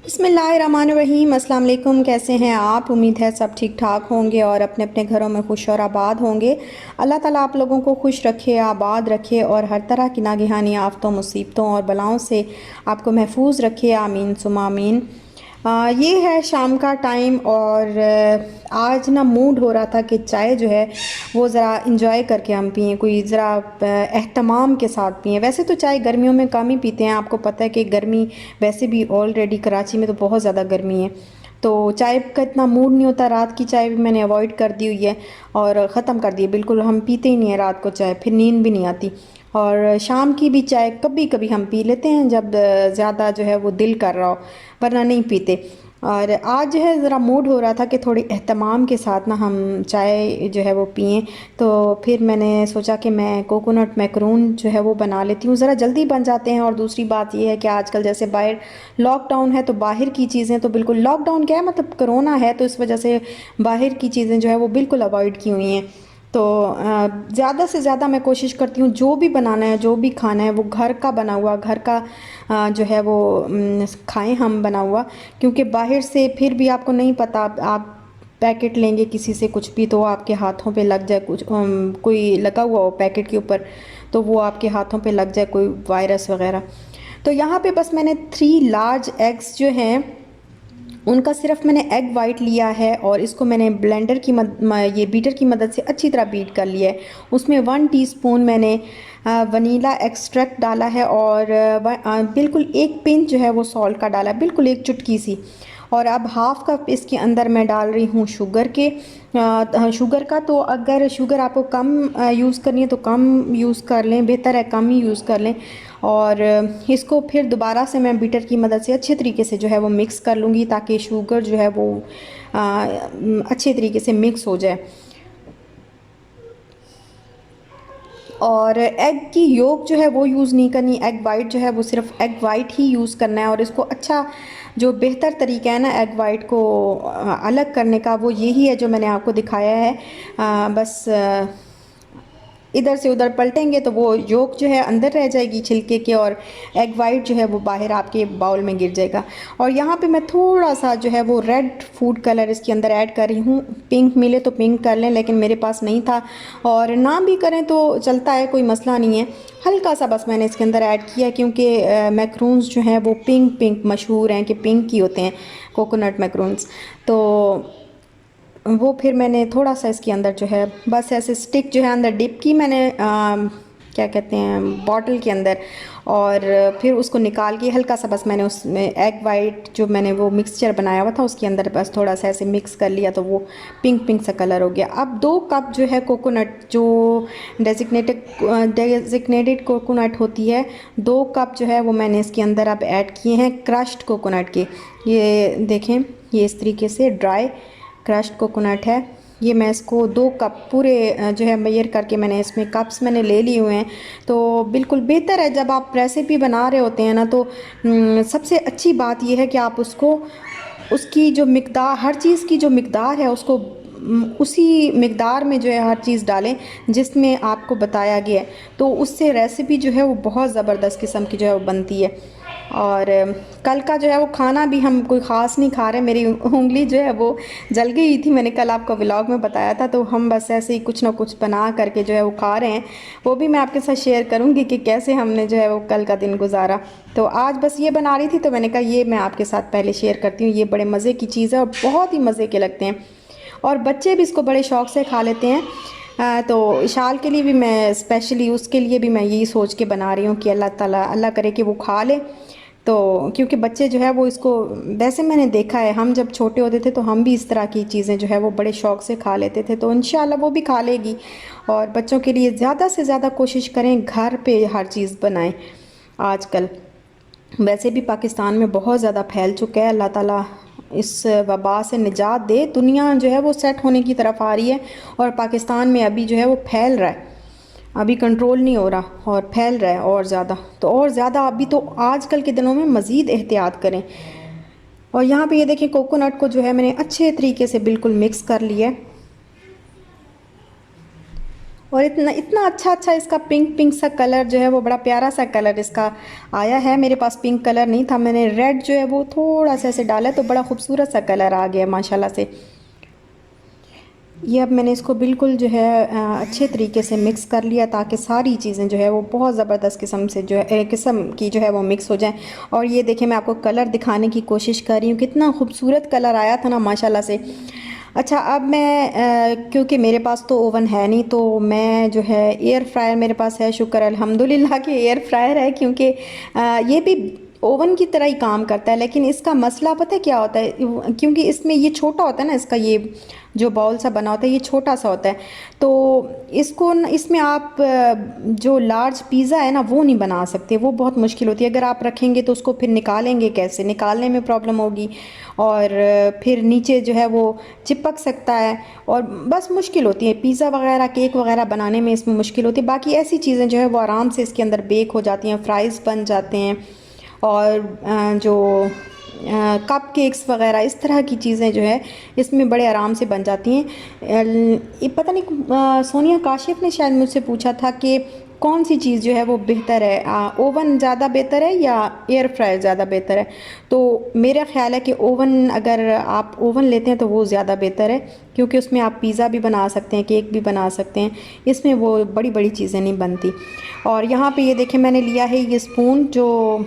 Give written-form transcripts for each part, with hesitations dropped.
बिस्मिल्लाहिर्रहमानिर्रहीम। अस्सलाम वालेकुम। कैसे हैं आप? उम्मीद है सब ठीक ठाक होंगे और अपने अपने घरों में खुश और आबाद होंगे। अल्लाह ताला आप लोगों को खुश रखे, आबाद रखे और हर तरह की नागहानी आफ़तों, मुसीबतों और बलाओं से आपको महफूज रखे। आमीन सुमा आमीन। ये है शाम का टाइम और आज ना मूड हो रहा था कि चाय जो है वो ज़रा इंजॉय करके हम पिएँ, कोई ज़रा एहतमाम के साथ पिएँ। वैसे तो चाय गर्मियों में कम ही पीते हैं, आपको पता है कि गर्मी वैसे भी ऑलरेडी कराची में तो बहुत ज़्यादा गर्मी है, तो चाय का इतना मूड नहीं होता। रात की चाय भी मैंने अवॉइड कर दी हुई है और ख़त्म कर दी है, बिल्कुल हम पीते ही नहीं है रात को चाय, फिर नींद भी नहीं आती। और शाम की भी चाय कभी कभी हम पी लेते हैं जब ज़्यादा जो है वो दिल कर रहा हो, वरना नहीं पीते। और आज जो है ज़रा मूड हो रहा था कि थोड़ी एहतमाम के साथ ना हम चाय जो है वो पिएँ, तो फिर मैंने सोचा कि मैं कोकोनट मैकरून जो है वो बना लेती हूँ। ज़रा जल्दी बन जाते हैं और दूसरी बात ये है कि आजकल जैसे बाहर लॉकडाउन है तो बाहर की चीज़ें तो बिल्कुल, लॉकडाउन क्या है मतलब कोरोना है तो इस वजह से बाहर की चीज़ें जो है वो बिल्कुल अवॉइड की हुई हैं। तो ज़्यादा से ज़्यादा मैं कोशिश करती हूँ जो भी बनाना है, जो भी खाना है वो घर का बना हुआ, घर का जो है वो खाएं हम बना हुआ। क्योंकि बाहर से फिर भी आपको नहीं पता, आप पैकेट लेंगे किसी से कुछ भी तो आपके हाथों पे लग जाए, कुछ कोई लगा हुआ हो पैकेट के ऊपर तो वो आपके हाथों पे लग जाए, कोई वायरस वगैरह। तो यहाँ पे बस मैंने 3 लार्ज एग्स जो हैं उनका सिर्फ मैंने एग वाइट लिया है और इसको मैंने ब्लेंडर की ये बीटर की मदद से अच्छी तरह बीट कर लिया है। उसमें 1 टीस्पून मैंने वनीला एक्सट्रैक्ट डाला है और बिल्कुल 1 पिंच जो है वो सॉल्ट का डाला है, बिल्कुल एक चुटकी सी। और अब हाफ़ कप इसके अंदर मैं डाल रही हूँ शुगर के, शुगर का। तो अगर शुगर आपको कम यूज़ करनी है तो कम यूज़ कर लें, बेहतर है कम ही यूज़ कर लें। और इसको फिर दोबारा से मैं बीटर की मदद से अच्छे तरीके से जो है वो मिक्स कर लूँगी ताकि शुगर जो है वो अच्छे तरीके से मिक्स हो जाए। और एग की योक जो है वो यूज़ नहीं करनी, एग वाइट जो है वो सिर्फ एग वाइट ही यूज़ करना है। और इसको अच्छा, जो बेहतर तरीका है ना एग वाइट को अलग करने का, वो यही है जो मैंने आपको दिखाया है। बस इधर से उधर पलटेंगे तो वो योक जो है अंदर रह जाएगी छिलके के और एग वाइट जो है वो बाहर आपके बाउल में गिर जाएगा। और यहाँ पे मैं थोड़ा सा जो है वो रेड फूड कलर इसके अंदर ऐड कर रही हूँ। पिंक मिले तो पिंक कर लें, लेकिन मेरे पास नहीं था, और ना भी करें तो चलता है, कोई मसला नहीं है। हल्का सा बस मैंने इसके अंदर ऐड किया क्योंकि मैक्रोन्स जो हैं वो पिंक पिंक मशहूर हैं कि पिंक ही होते हैं कोकोनट मैक्रोन्स। तो वो फिर मैंने थोड़ा सा इसके अंदर जो है बस ऐसे स्टिक जो है अंदर डिप की मैंने क्या कहते हैं बॉटल के अंदर, और फिर उसको निकाल के हल्का सा बस मैंने उसमें एग वाइट जो मैंने वो मिक्सचर बनाया हुआ था उसके अंदर बस थोड़ा सा ऐसे मिक्स कर लिया तो वो पिंक पिंक सा कलर हो गया। अब 2 कप जो है कोकोनट, जो डेजिग्नेटेड कोकोनट होती है, 2 कप जो है वो मैंने इसके अंदर अब ऐड किए हैं क्रश्ड कोकोनट के। ये देखें, ये इस तरीके से ड्राई क्रश्ड कोकोनट है। ये मैं इसको 2 कप पूरे जो है मेजर करके मैंने इसमें कप्स मैंने ले लिए हुए हैं। तो बिल्कुल बेहतर है जब आप रेसिपी बना रहे होते हैं ना, तो सबसे अच्छी बात यह है कि आप उसको, उसकी जो मिकदार, हर चीज़ की जो मिकदार है उसको उसी मिकदार में जो है हर चीज़ डालें जिसमें आपको बताया गया है, तो उससे रेसिपी जो है वो बहुत ज़बरदस्त किस्म की जो है वो बनती है। और कल का जो है वो खाना भी हम कोई ख़ास नहीं खा रहे, मेरी उंगली जो है वो जल गई थी, मैंने कल आपको व्लॉग में बताया था, तो हम बस ऐसे ही कुछ ना कुछ बना करके जो है वो खा रहे हैं। वो भी मैं आपके साथ शेयर करूंगी कि कैसे हमने जो है वो कल का दिन गुजारा। तो आज बस ये बना रही थी तो मैंने कहा ये मैं आपके साथ पहले शेयर करती हूँ। ये बड़े मज़े की चीज़ है और बहुत ही मज़े के लगते हैं और बच्चे भी इसको बड़े शौक़ से खा लेते हैं। तो इशाल के लिए भी मैं स्पेशली उसके लिए भी मैं यही सोच के बना रही हूँ कि अल्लाह ताला अल्लाह करे कि वो खा ले। तो क्योंकि बच्चे जो है वो इसको, वैसे मैंने देखा है हम जब छोटे होते थे तो हम भी इस तरह की चीज़ें जो है वो बड़े शौक़ से खा लेते थे, तो इंशाल्लाह वो भी खा लेगी। और बच्चों के लिए ज़्यादा से ज़्यादा कोशिश करें घर पे हर चीज़ बनाएं। आजकल वैसे भी पाकिस्तान में बहुत ज़्यादा फैल चुका है, अल्लाह ताला इस वबा से निजात दे। दुनिया जो है वो सेट होने की तरफ आ रही है और पाकिस्तान में अभी जो है वो फैल रहा है, अभी कंट्रोल नहीं हो रहा और फैल रहा है और ज़्यादा, तो और ज़्यादा अभी तो आजकल के दिनों में मज़ीद एहतियात करें। और यहाँ पे ये देखें कोकोनट को जो है मैंने अच्छे तरीके से बिल्कुल मिक्स कर लिया है। और इतना इतना अच्छा अच्छा इसका पिंक पिंक सा कलर जो है वो बड़ा प्यारा सा कलर इसका आया है। मेरे पास पिंक कलर नहीं था, मैंने रेड जो है वो थोड़ा सा ऐसे डाला तो बड़ा खूबसूरत सा कलर आ गया माशाल्लाह से। ये अब मैंने इसको बिल्कुल जो है अच्छे तरीके से मिक्स कर लिया ताकि सारी चीज़ें जो है वो बहुत ज़बरदस्त किस्म से जो है किस्म की जो है वो मिक्स हो जाएं। और ये देखिए मैं आपको कलर दिखाने की कोशिश कर रही हूँ, कितना खूबसूरत कलर आया था ना माशाल्लाह से। अच्छा अब मैं क्योंकि मेरे पास तो ओवन है नहीं तो मैं जो है एयर फ्रायर मेरे पास है, शुक्र अल्हम्दुलिल्लाह कि एयर फ्रायर है, क्योंकि ये भी ओवन की तरह ही काम करता है। लेकिन इसका मसला पता है क्या होता है, क्योंकि इसमें ये छोटा होता है ना, इसका ये जो बाउल सा बना होता है ये छोटा सा होता है, तो इसको इसमें आप जो लार्ज पिज़्ज़ा है ना वो नहीं बना सकते, वो बहुत मुश्किल होती है। अगर आप रखेंगे तो उसको फिर निकालेंगे कैसे, निकालने में प्रॉब्लम होगी और फिर नीचे जो है वो चिपक सकता है और बस मुश्किल होती है। पिज़्ज़ा वगैरह केक वगैरह बनाने में इसमें मुश्किल होती है, बाकी ऐसी चीज़ें जो है वो आराम से इसके अंदर बेक हो जाती हैं, फ्राइज़ बन जाते हैं और जो कप केक्स वगैरह इस तरह की चीज़ें जो है इसमें बड़े आराम से बन जाती हैं। ये पता नहीं सोनिया काशिफ ने शायद मुझसे पूछा था कि कौन सी चीज़ जो है वो बेहतर है, ओवन ज़्यादा बेहतर है या एयर फ्रायर ज़्यादा बेहतर है। तो मेरा ख़्याल है कि ओवन, अगर आप ओवन लेते हैं तो वो ज़्यादा बेहतर है, क्योंकि उसमें आप पिज़्ज़ा भी बना सकते हैं, केक भी बना सकते हैं, इसमें वो बड़ी बड़ी चीज़ें नहीं बनती। और यहाँ पे ये देखें मैंने लिया है ये स्पून, जो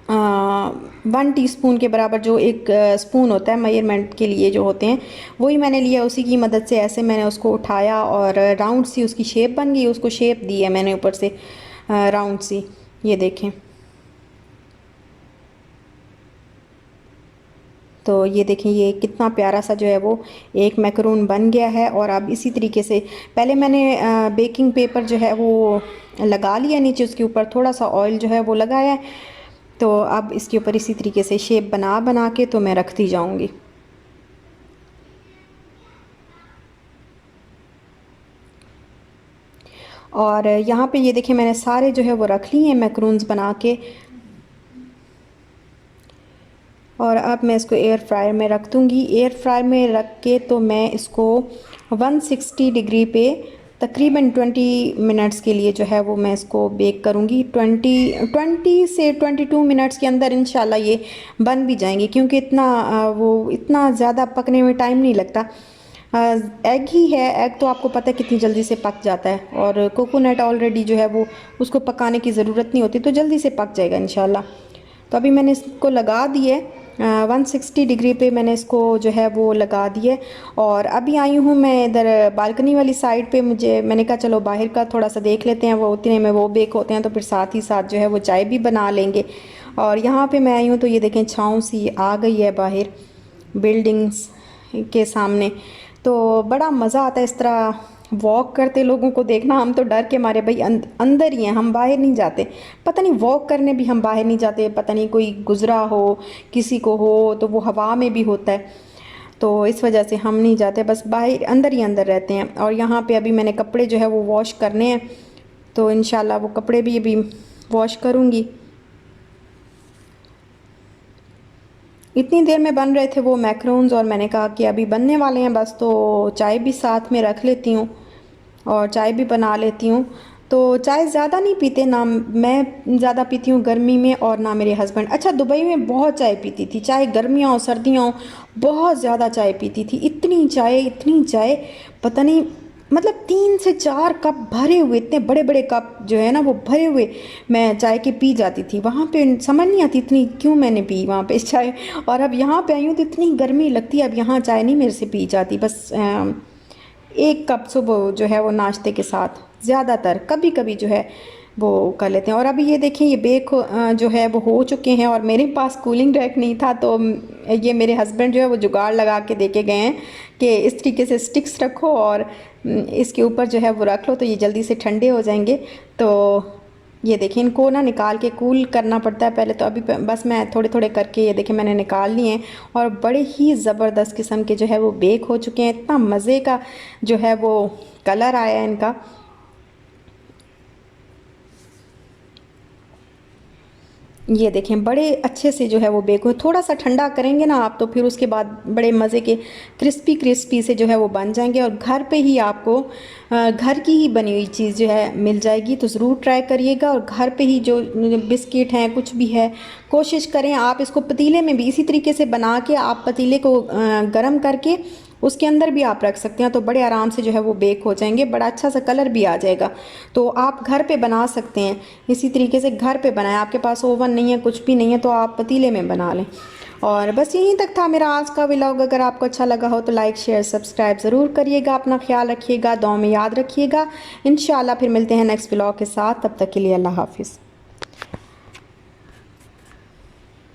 1 टीस्पून के बराबर जो एक स्पून होता है मेजरमेंट के लिए जो होते हैं, वही मैंने लिया। उसी की मदद से ऐसे मैंने उसको उठाया और राउंड सी उसकी शेप बन गई, उसको शेप दी है मैंने ऊपर से राउंड सी। ये देखें, तो ये देखें ये कितना प्यारा सा जो है वो एक मैकरून बन गया है। और अब इसी तरीके से पहले मैंने बेकिंग पेपर जो है वो लगा लिया नीचे, उसके ऊपर थोड़ा सा ऑयल जो है वो लगाया है। तो अब इसके ऊपर इसी तरीके से शेप बना बना के तो मैं रखती जाऊंगी। और यहाँ पे ये देखें मैंने सारे जो है वो रख लिए हैं मैक्रोन्स बना के। और अब मैं इसको एयर फ्रायर में रख दूँगी। एयर फ्रायर में रख के तो मैं इसको 160 डिग्री पे तकरीबन 20 मिनट्स के लिए जो है वो मैं इसको बेक करूँगी। 20 से 22 मिनट्स के अंदर इंशाल्लाह ये बन भी जाएंगी, क्योंकि इतना वो इतना ज़्यादा पकने में टाइम नहीं लगता। एग ही है, एग तो आपको पता है कितनी जल्दी से पक जाता है, और कोकोनट ऑलरेडी जो है वो उसको पकाने की ज़रूरत नहीं होती, तो जल्दी से पक जाएगा इंशाल्लाह। तो अभी मैंने इसको लगा दिए 160 डिग्री पे, मैंने इसको जो है वो लगा दिए। और अभी आई हूँ मैं इधर बालकनी वाली साइड पे, मैंने कहा चलो बाहर का थोड़ा सा देख लेते हैं, वो उतने में वो बेक होते हैं तो फिर साथ ही साथ जो है वो चाय भी बना लेंगे। और यहाँ पे मैं आई हूँ तो ये देखें छाँव सी आ गई है बाहर बिल्डिंग्स के सामने, तो बड़ा मज़ा आता है इस तरह वॉक करते लोगों को देखना। हम तो डर के मारे भाई अंदर ही हैं, हम बाहर नहीं जाते। पता नहीं वॉक करने भी हम बाहर नहीं जाते, पता नहीं कोई गुजरा हो किसी को हो तो वो हवा में भी होता है, तो इस वजह से हम नहीं जाते, बस बाहर अंदर ही अंदर रहते हैं। और यहाँ पे अभी मैंने कपड़े जो है वो वॉश करने हैं, तो इंशाल्लाह वो कपड़े भी अभी वॉश करूँगी। इतनी देर में बन रहे थे वो मैक्रोन्स, और मैंने कहा कि अभी बनने वाले हैं बस, तो चाय भी साथ में रख लेती हूँ और चाय भी बना लेती हूँ। तो चाय ज़्यादा नहीं पीते, ना मैं ज़्यादा पीती हूँ गर्मी में और ना मेरे हस्बैंड। अच्छा दुबई में बहुत चाय पीती थी, चाहे गर्मियाँ हो सर्दियाँ हो, बहुत ज़्यादा चाय पीती थी। इतनी चाय पता नहीं, मतलब 3 से 4 कप भरे हुए, इतने बड़े बड़े कप जो है ना वो भरे हुए मैं चाय के पी जाती थी। वहाँ पे समझ नहीं आती इतनी क्यों मैंने पी वहाँ पे चाय। और अब यहाँ पे आई हूँ तो इतनी गर्मी लगती है, अब यहाँ चाय नहीं मेरे से पी जाती। बस 1 कप सुबह जो है वो नाश्ते के साथ, ज़्यादातर कभी कभी जो है वो कर लेते हैं। और अभी ये देखें ये जो है वो हो चुके हैं, और मेरे पास कूलिंग रैक नहीं था, तो ये मेरे हस्बैंड जो है वो जुगाड़ लगा के दे के गए हैं कि इस तरीके से स्टिक्स रखो और इसके ऊपर जो है वो रख लो तो ये जल्दी से ठंडे हो जाएंगे। तो ये देखिए इनको ना निकाल के कूल करना पड़ता है पहले, तो अभी बस मैं थोड़े थोड़े करके ये देखिए मैंने निकाल लिए हैं, और बड़े ही ज़बरदस्त किस्म के जो है वो बेक हो चुके हैं। इतना मज़े का जो है वो कलर आया है इनका। ये देखें बड़े अच्छे से जो है वो बेक हुए। थोड़ा सा ठंडा करेंगे ना आप तो फिर उसके बाद बड़े मज़े के क्रिस्पी क्रिस्पी से जो है वो बन जाएंगे और घर पे ही आपको घर की ही बनी हुई चीज़ जो है मिल जाएगी। तो ज़रूर ट्राई करिएगा और घर पे ही जो बिस्किट हैं कुछ भी है कोशिश करें आप इसको पतीले में भी इसी तरीके से बना के आप पतीले को गर्म करके उसके अंदर भी आप रख सकते हैं तो बड़े आराम से जो है वो बेक हो जाएंगे, बड़ा अच्छा सा कलर भी आ जाएगा। तो आप घर पे बना सकते हैं इसी तरीके से, घर पे बनाएं। आपके पास ओवन नहीं है कुछ भी नहीं है तो आप पतीले में बना लें। और बस यहीं तक था मेरा आज का व्लॉग। अगर आपको अच्छा लगा हो तो लाइक शेयर सब्सक्राइब ज़रूर करिएगा। अपना ख्याल रखिएगा, दुआ में याद रखिएगा। इंशाल्लाह फिर मिलते हैं नेक्स्ट व्लॉग के साथ, तब तक के लिए अल्लाह हाफिज़।